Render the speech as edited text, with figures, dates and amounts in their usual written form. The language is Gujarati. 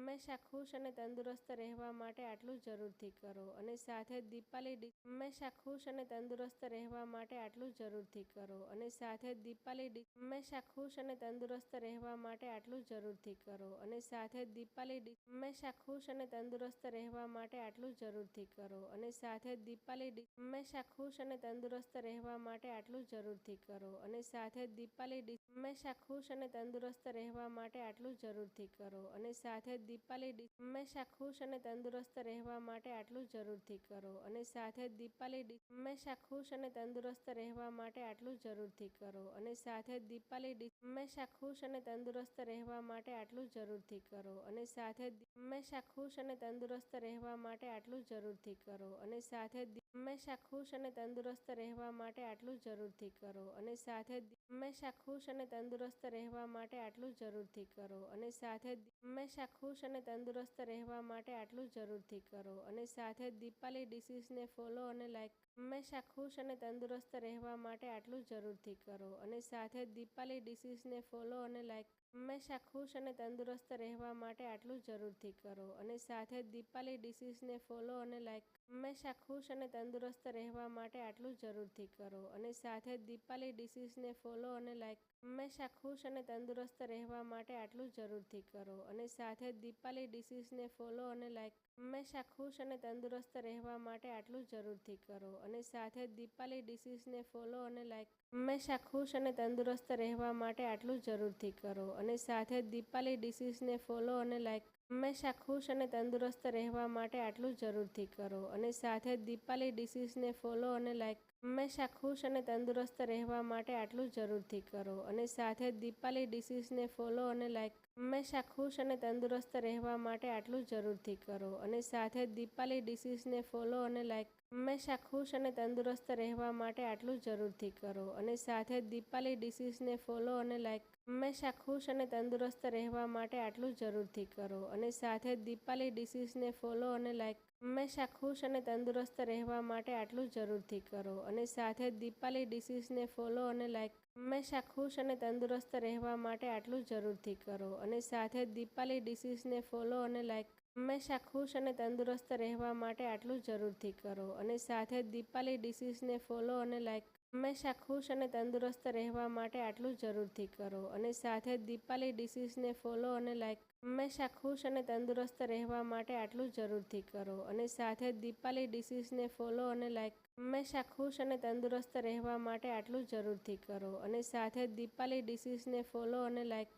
હંમેશા ખુશ અને તંદુરસ્ત રહેવા માટે આટલું જરૂરથી કરો અને સાથે જ હંમેશા ખુશ અને તંદુરસ્ત રહેવા માટે આટલું જરૂરથી કરો અને સાથે જ હંમેશા ખુશ અને તંદુરસ્ત રહેવા માટે આટલું જરૂરથી કરો અને સાથે જ હંમેશા ખુશ અને તંદુરસ્ત રહેવા માટે આટલું જરૂરથી કરો અને સાથે જ હંમેશા ખુશ અને તંદુરસ્ત રહેવા માટે આટલું જરૂરથી કરો અને સાથે જ હંમેશા ખુશ અને તંદુરસ્ત રહેવા માટે આટલું જરૂરથી કરો અને સાથે જ હંમેશા ખુશ અને તંદુરસ્ત રહેવા માટે આટલું જરૂરથી કરો અને સાથે જ હંમેશા ખુશ અને તંદુરસ્ત રહેવા માટે આટલું જરૂરથી કરો અને સાથે જ હંમેશા ખુશ અને તંદુરસ્ત રહેવા માટે આટલું જરૂરથી કરો અને સાથે જ હંમેશા ખુશ અને તંદુરસ્ત રહેવા માટે આટલું જરૂરથી કરો અને સાથે જ હંમેશા ખુશ અને તંદુરસ્ત રહેવા માટે આટલું જરૂરથી કરો અને સાથે જ હંમેશા ખુશ અને તંદુરસ્ત રહેવા માટે આટલું જરૂરથી કરો અને સાથે જ હંમેશા ખુશ અને તંદુરસ્ત રહેવા માટે આટલું જરૂરથી કરો અને સાથે જ દીપાલી ડિસીઝને ફોલો અને લાઈક હંમેશા ખુશ અને તંદુરસ્ત રહેવા માટે આટલું જરૂરથી કરો અને સાથે જ દીપાલી ડિસીઝને ફોલો અને લાઈક હંમેશા ખુશ અને તંદુરસ્ત રહેવા માટે આટલું જરૂરથી કરો અને સાથે જ દીપાલી ડિસીઝને ફોલો અને લાઈક હંમેશા ખુશ અને તંદુરસ્ત રહેવા માટે આટલું જરૂરથી કરો અને સાથે જ દીપાલી ડિસીઝને ફોલો અને લાઈક હંમેશા ખુશ અને તંદુરસ્ત રહેવા માટે આટલું જરૂરથી કરો અને સાથે જ દીપાલી ડિસીઝને ફોલો અને લાઈક હંમેશા ખુશ અને તંદુરસ્ત રહેવા માટે આટલું જરૂરથી કરો અને સાથે જ દીપાલી ડિસીઝને ફોલો અને લાઈક હંમેશા ખુશ અને તંદુરસ્ત રહેવા માટે આટલું જરૂરથી કરો અને સાથે જ દીપાલી ડિસીઝને ફોલો અને લાઈક હંમેશા ખુશ અને તંદુરસ્ત રહેવા માટે આટલું જરૂરથી કરો અને સાથે જ દીપાલી ડિસીઝને ફોલો અને લાઈક હંમેશા ખુશ અને તંદુરસ્ત રહેવા માટે આટલું જરૂરથી કરો અને સાથે જ દીપાલી ડિસીઝને ફોલો અને લાઈક હંમેશા ખુશ અને તંદુરસ્ત રહેવા માટે આટલું જરૂરથી કરો અને સાથે જ દીપાલી ડિસીઝને ફોલો અને લાઈક હંમેશા ખુશ અને તંદુરસ્ત રહેવા માટે આટલું જરૂરથી કરો અને સાથે જ દીપાલી ડિસીઝને ફોલો અને લાઈક હંમેશા ખુશ અને તંદુરસ્ત રહેવા માટે આટલું જરૂરથી કરો અને સાથે જ દીપાલી ડિસીઝને ફોલો અને લાઈક હંમેશા ખુશ અને તંદુરસ્ત રહેવા માટે આટલું જરૂરથી કરો અને સાથે જ દીપાલી ડિસીઝને ફોલો અને લાઈક હંમેશા ખુશ અને તંદુરસ્ત રહેવા માટે આટલું જરૂરથી કરો અને સાથે જ દીપાલી ડિસીઝને ફોલો અને લાઈક હંમેશા ખુશ અને તંદુરસ્ત રહેવા માટે આટલું જરૂરથી કરો અને સાથે જ દીપાલી ડિસીઝને ફોલો અને લાઈક હંમેશા ખુશ અને તંદુરસ્ત રહેવા માટે આટલું જરૂરથી કરો અને સાથે જ દીપાલી ડિસીઝને ફોલો અને લાઈક હંમેશા ખુશ અને તંદુરસ્ત રહેવા માટે આટલું જરૂરથી કરો અને સાથે જ દીપાલી ડિસીઝને ફોલો અને લાઈક હંમેશા ખુશ અને તંદુરસ્ત રહેવા માટે આટલું જરૂરથી કરો અને સાથે જ દીપાલી ડિસીઝને ફોલો અને લાઈક